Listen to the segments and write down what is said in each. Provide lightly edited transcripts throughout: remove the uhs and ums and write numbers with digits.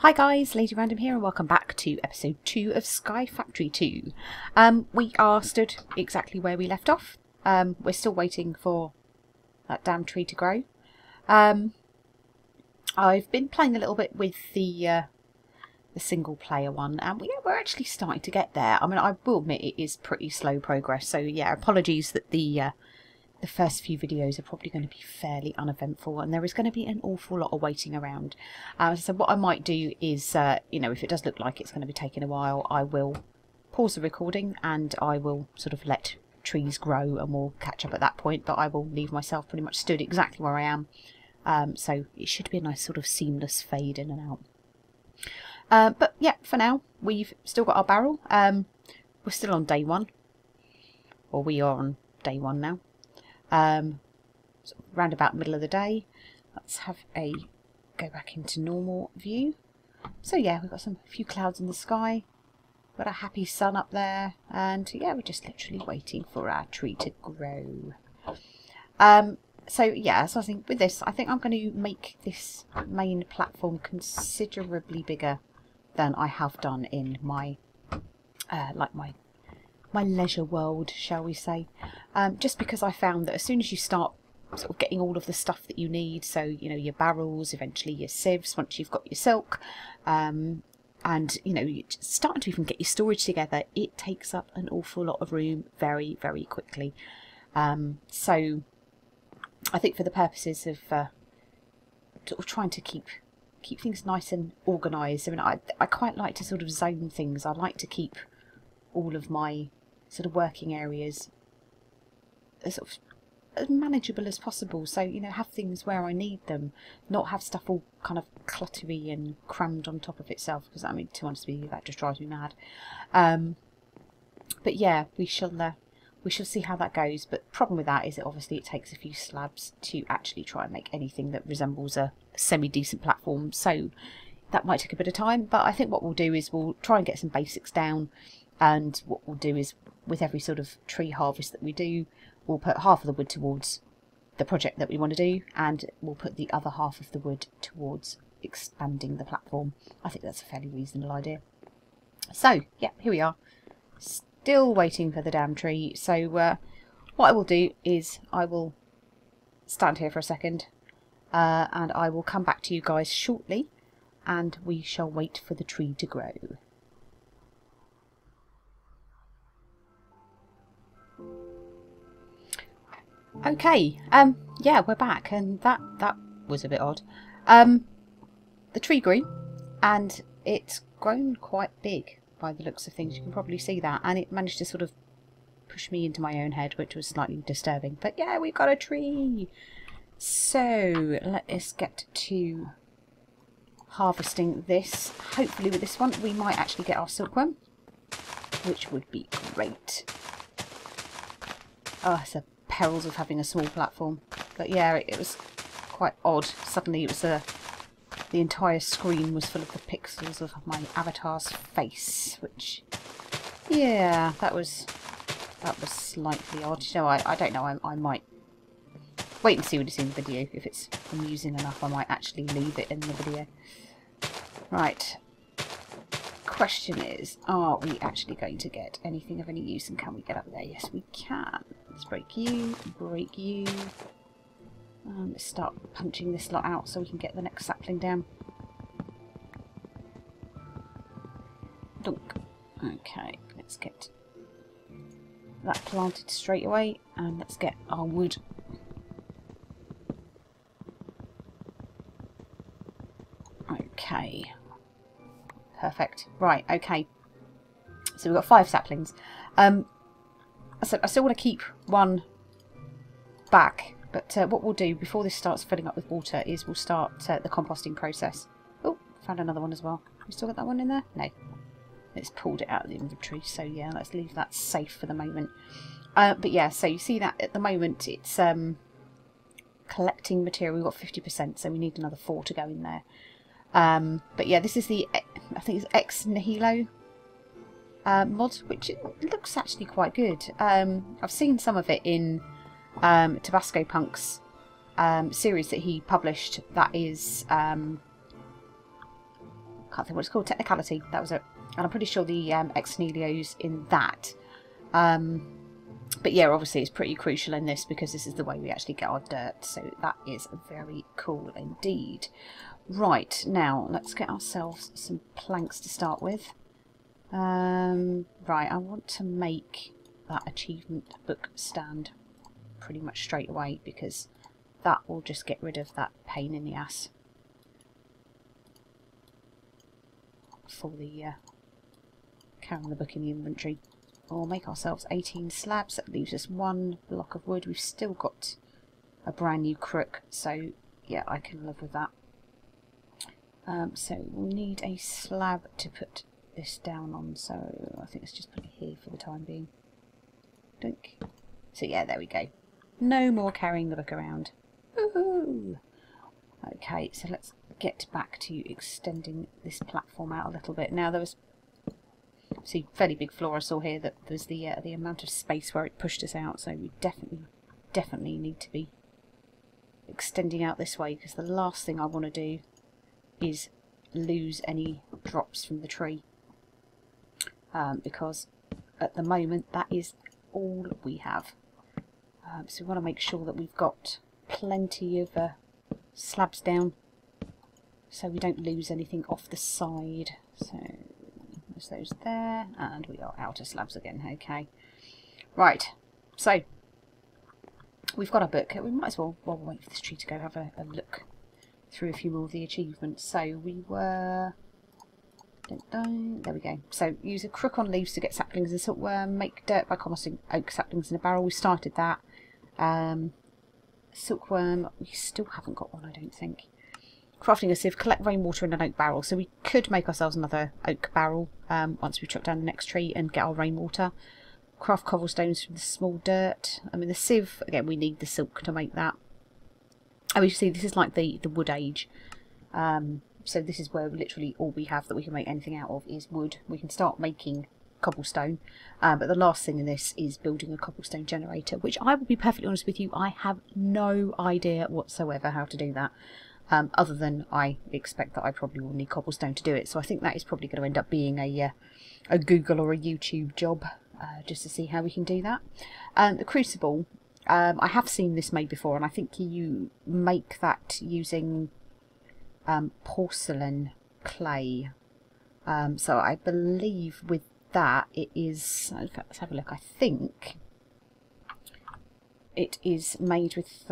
Hi guys, Lady Random here and welcome back to episode 2 of Sky Factory 2. We are stood exactly where we left off. We're still waiting for that damn tree to grow. I've been playing a little bit with the single player one and we're actually starting to get there. I mean, I will admit it is pretty slow progress, so yeah, apologies that the first few videos are probably going to be fairly uneventful and there is going to be an awful lot of waiting around. So what I might do is, you know, if it does look like it's going to be taking a while, I will pause the recording and I will sort of let trees grow and we'll catch up at that point, but I will leave myself pretty much stood exactly where I am. So it should be a nice sort of seamless fade in and out. But yeah, for now, we've still got our barrel. We're still on day one. Or we are on day one now. Sort of round about middle of the day. Let's have a go back into normal view. So yeah, we've got a few clouds in the sky. Got a happy sun up there. And yeah, we're just literally waiting for our tree to grow. So yeah, so I think with this, I think I'm going to make this main platform considerably bigger than I have done in my, my leisure world, shall we say. Just because I found that as soon as you start sort of getting all of the stuff that you need, so, you know, your barrels, eventually your sieves, once you've got your silk, and, you know, you're starting to even get your storage together, it takes up an awful lot of room very, very quickly. So I think for the purposes of sort of trying to keep things nice and organised, I mean, I quite like to sort of zone things. I like to keep all of my sort of working areas as sort of as manageable as possible, so, you know, have things where I need them, not have stuff all kind of cluttery and crammed on top of itself, because I mean, to be honest with you, that just drives me mad. But yeah, we shall see how that goes. But the problem with that is that obviously it takes a few slabs to actually try and make anything that resembles a semi-decent platform, so that might take a bit of time. But I think what we'll do is we'll try and get some basics down, and what we'll do is with every sort of tree harvest that we do, we'll put half of the wood towards the project that we want to do, and we'll put the other half of the wood towards expanding the platform. I think that's a fairly reasonable idea. So yeah, here we are, still waiting for the damn tree. So what I will do is I will stand here for a second, and I will come back to you guys shortly, and we shall wait for the tree to grow. Okay, yeah, we're back, and that was a bit odd. The tree grew, and it's grown quite big by the looks of things. You can probably see that, and it managed to sort of push me into my own head, which was slightly disturbing. But yeah, we've got a tree. So let us get to harvesting this. Hopefully with this one we might actually get our silkworm, which would be great. Oh, it's the perils of having a small platform. But yeah, it was quite odd. Suddenly it was the entire screen was full of the pixels of my avatar's face, which, yeah, that was slightly odd. You know, I don't know, I might wait and see when it's in the video. If it's amusing enough, I might actually leave it in the video. Right. Question is, are we actually going to get anything of any use, and can we get up there? Yes, we can. Let's break you, break you. Let's start punching this lot out so we can get the next sapling down. Dunk. Okay, let's get that planted straight away, and let's get our wood. Okay. Perfect. Right, okay. So we've got 5 saplings. So I still want to keep one back, but what we'll do before this starts filling up with water is we'll start the composting process. Oh, found another one as well. We still got that one in there? No. It's pulled it out of the inventory, so yeah, let's leave that safe for the moment. But yeah, so you see that at the moment it's collecting material. We've got 50%, so we need another 4 to go in there. But yeah, this is the, I think it's Ex Nihilo mod, which looks actually quite good. I've seen some of it in Tabasco Punk's series that he published, that is can't think what it's called, technicality, that was it. And I'm pretty sure the ex nihilio's in that. But yeah, obviously it's pretty crucial in this because this is the way we actually get our dirt. So that is very cool indeed. Right, now let's get ourselves some planks to start with. Right, I want to make that achievement book stand pretty much straight away because that will just get rid of that pain in the ass for the carrying the book in the inventory. We'll make ourselves 18 slabs. That leaves us 1 block of wood. We've still got a brand new crook, so yeah, I can live with that. So we'll need a slab to put this down on, so I think let's just put it here for the time being. Dunk. So yeah, there we go. No more carrying the book around. Woohoo! Okay, so let's get back to extending this platform out a little bit. Now there was, see, fairly big floor I saw here, that there's the amount of space where it pushed us out, so we definitely need to be extending out this way, because the last thing I want to do is lose any drops from the tree, because at the moment that is all we have. So we want to make sure that we've got plenty of slabs down so we don't lose anything off the side. So there's those there, and we are out of slabs again. Okay, right, so we've got our book. We might as well, while we wait for this tree to go, have a look through a few more of the achievements. So we were, there we go. So use a crook on leaves to get saplings and silkworm. Make dirt by composting oak saplings in a barrel. We started that. Silkworm, we still haven't got one, I don't think. Crafting a sieve. Collect rainwater in an oak barrel. So we could make ourselves another oak barrel once we chop down the next tree and get our rainwater. Craft cobblestones from the small dirt. I mean, the sieve, again, we need the silk to make that. Oh, you see, this is like the wood age. So this is where literally all we have that we can make anything out of is wood. We can start making cobblestone, but the last thing in this is building a cobblestone generator, which I will be perfectly honest with you, I have no idea whatsoever how to do that, other than I expect that I probably will need cobblestone to do it. So I think that is probably going to end up being a Google or a YouTube job, just to see how we can do that. The crucible, I have seen this made before, and I think you make that using porcelain clay. So I believe with that it is, let's have a look, I think it is made with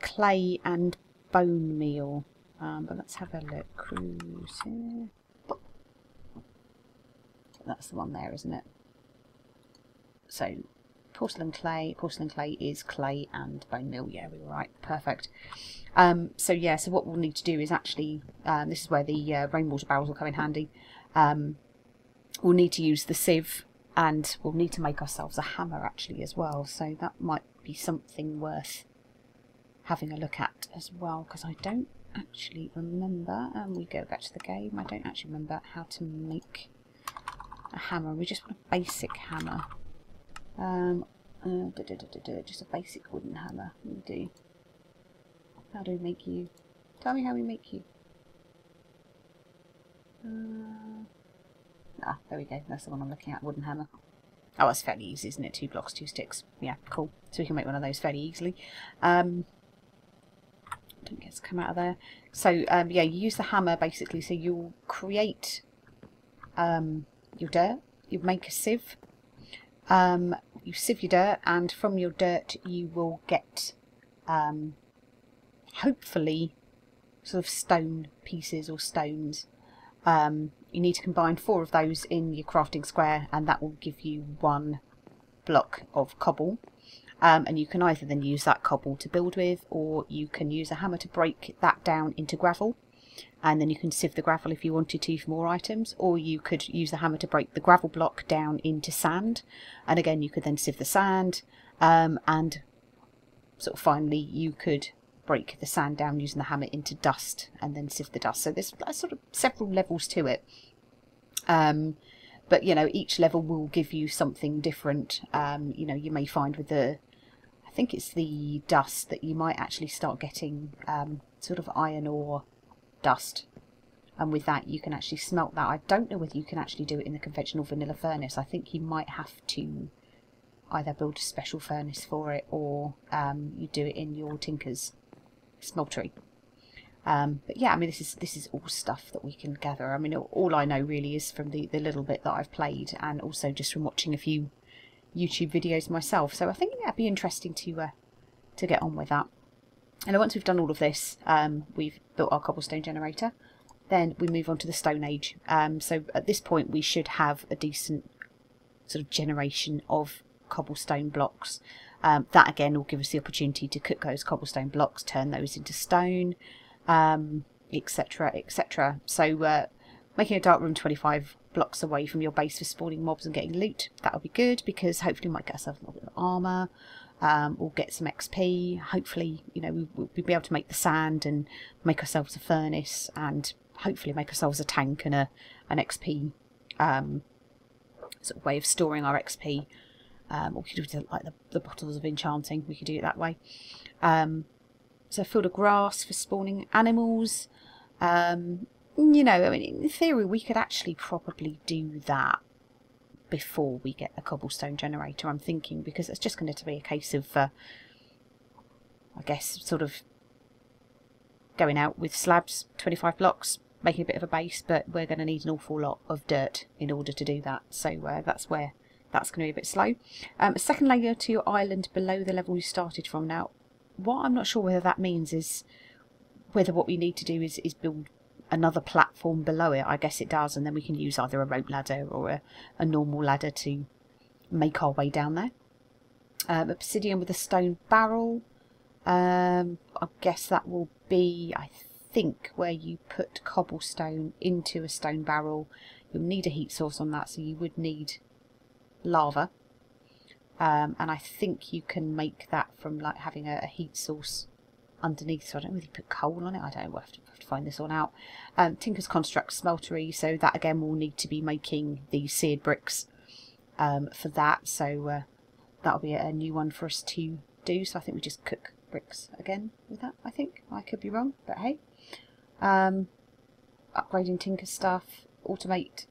clay and bone meal, but let's have a look. Crucible. That's the one there, isn't it? So porcelain clay is clay and bone meal. Yeah, we were right, perfect. So yeah, so what we'll need to do is actually, this is where the rainwater barrels will come in handy. We'll need to use the sieve, and we'll need to make ourselves a hammer actually as well, so that might be something worth having a look at as well, because I don't actually remember, and we go back to the game, I don't actually remember how to make a hammer. We just want a basic hammer. Just a basic wooden hammer. We do. How do we make you? Tell me how we make you. There we go. That's the one I'm looking at. Wooden hammer. Oh, that's fairly easy, isn't it? 2 blocks, 2 sticks. Yeah, cool. So we can make one of those fairly easily. Don't get to come out of there. So yeah, you use the hammer basically. So you'll create your dirt. You make a sieve. You sieve your dirt, and from your dirt you will get hopefully sort of stone pieces or stones. You need to combine 4 of those in your crafting square, and that will give you 1 block of cobble. And you can either then use that cobble to build with, or you can use a hammer to break that down into gravel, and then you can sieve the gravel if you wanted to for more items, or you could use the hammer to break the gravel block down into sand, and again you could then sieve the sand, and sort of finally you could break the sand down using the hammer into dust and then sift the dust. So there's sort of several levels to it, but you know, each level will give you something different. You know, you may find with the, I think it's the dust, that you might actually start getting sort of iron ore dust, and with that you can actually smelt that. I don't know whether you can actually do it in the conventional vanilla furnace. I think you might have to either build a special furnace for it, or you do it in your tinker's smeltery. But yeah, I mean, this is all stuff that we can gather. I mean, all I know really is from the little bit that I've played, and also just from watching a few YouTube videos myself. So I think that'd be interesting to get on with that. And once we've done all of this, we've built our cobblestone generator. Then we move on to the Stone Age. So at this point, we should have a decent sort of generation of cobblestone blocks. That again will give us the opportunity to cook those cobblestone blocks, turn those into stone, etc, etc. So making a dark room 25 blocks away from your base for spawning mobs and getting loot, that'll be good, because hopefully we might get ourselves a little bit of armour, or get some XP. Hopefully, you know, we'll be able to make the sand and make ourselves a furnace, and hopefully make ourselves a tank and an XP sort of way of storing our XP. Or we could do like the bottles of enchanting, we could do it that way. So a field of grass for spawning animals. You know, I mean, in theory we could actually probably do that before we get a cobblestone generator, I'm thinking, because it's just going to be a case of, I guess, sort of going out with slabs, 25 blocks, making a bit of a base, but we're going to need an awful lot of dirt in order to do that. So that's where that's going to be a bit slow. A second layer to your island below the level you started from. Now, what I'm not sure whether that means is whether what we need to do is build another platform below it. I guess it does, and then we can use either a rope ladder or a normal ladder to make our way down there. Obsidian with a stone barrel. I guess that will be, I think, where you put cobblestone into a stone barrel. You'll need a heat source on that, so you would need lava. And I think you can make that from like having a heat source underneath, so I don't really put coal on it. I don't know, we'll have to find this one out. Tinker's Construct Smeltery, so that again will need to be making the seared bricks for that, so that'll be a new one for us to do. So I think we just cook bricks again with that. I think I could be wrong, but hey. Upgrading Tinker stuff, automate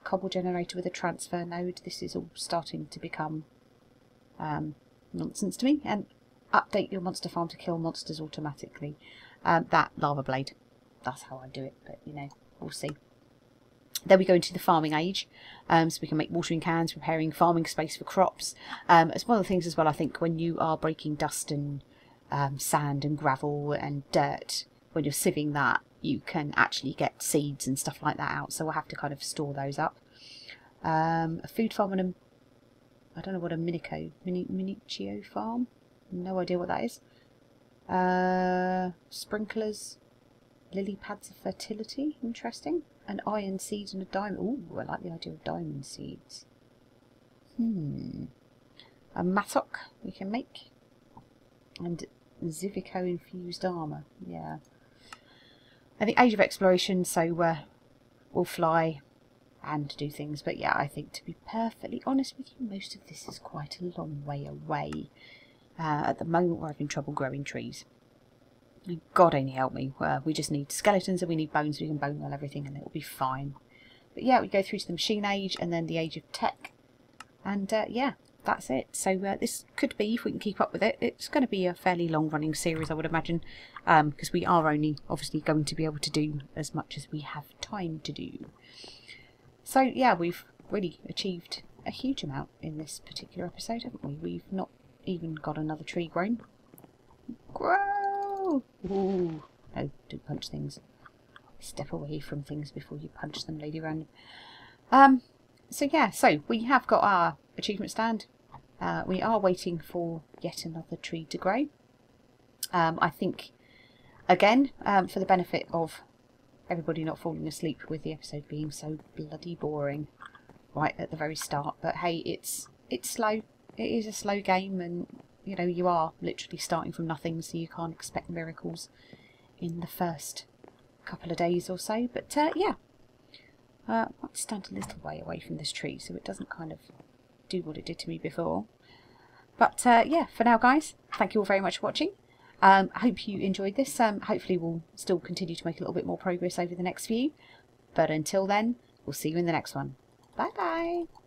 cobble generator with a transfer node. This is all starting to become nonsense to me. And update your monster farm to kill monsters automatically. That lava blade, that's how I do it, but you know, we'll see. Then we go into the farming age, so we can make watering cans, preparing farming space for crops. It's one of the things as well, I think, when you are breaking dust and sand and gravel and dirt, when you're sieving that, you can actually get seeds and stuff like that out, so we'll have to kind of store those up. A food farm and I don't know what a minicio farm, no idea what that is. Sprinklers, lily pads of fertility, interesting. An iron seed and a diamond. Ooh, I like the idea of diamond seeds. A mattock we can make. And Zivico infused armour, yeah. And the Age of Exploration, so we'll fly and do things. But yeah, I think, to be perfectly honest with you, most of this is quite a long way away. At the moment we're having trouble growing trees. God only help me. We just need skeletons and we need bones. We can bone meal everything and it'll be fine. But yeah, we go through to the Machine Age and then the Age of Tech. And yeah, that's it. So this could be, if we can keep up with it, it's going to be a fairly long running series, I would imagine. Because we are only obviously going to be able to do as much as we have time to do. So yeah, we've really achieved a huge amount in this particular episode, haven't we? We've not even got another tree grown. Grow! Ooh. No, don't punch things. Step away from things before you punch them, Lady Random. So yeah, so we have got our achievement stand. We are waiting for yet another tree to grow. I think, again, for the benefit of everybody not falling asleep with the episode being so bloody boring right at the very start. But hey, it's slow. It is a slow game, and you know, you are literally starting from nothing, so you can't expect miracles in the first couple of days or so. But yeah, I might stand a little way away from this tree so it doesn't kind of do what it did to me before. But yeah, for now guys, thank you all very much for watching. I hope you enjoyed this. Hopefully we'll still continue to make a little bit more progress over the next few. But until then, we'll see you in the next one. Bye bye.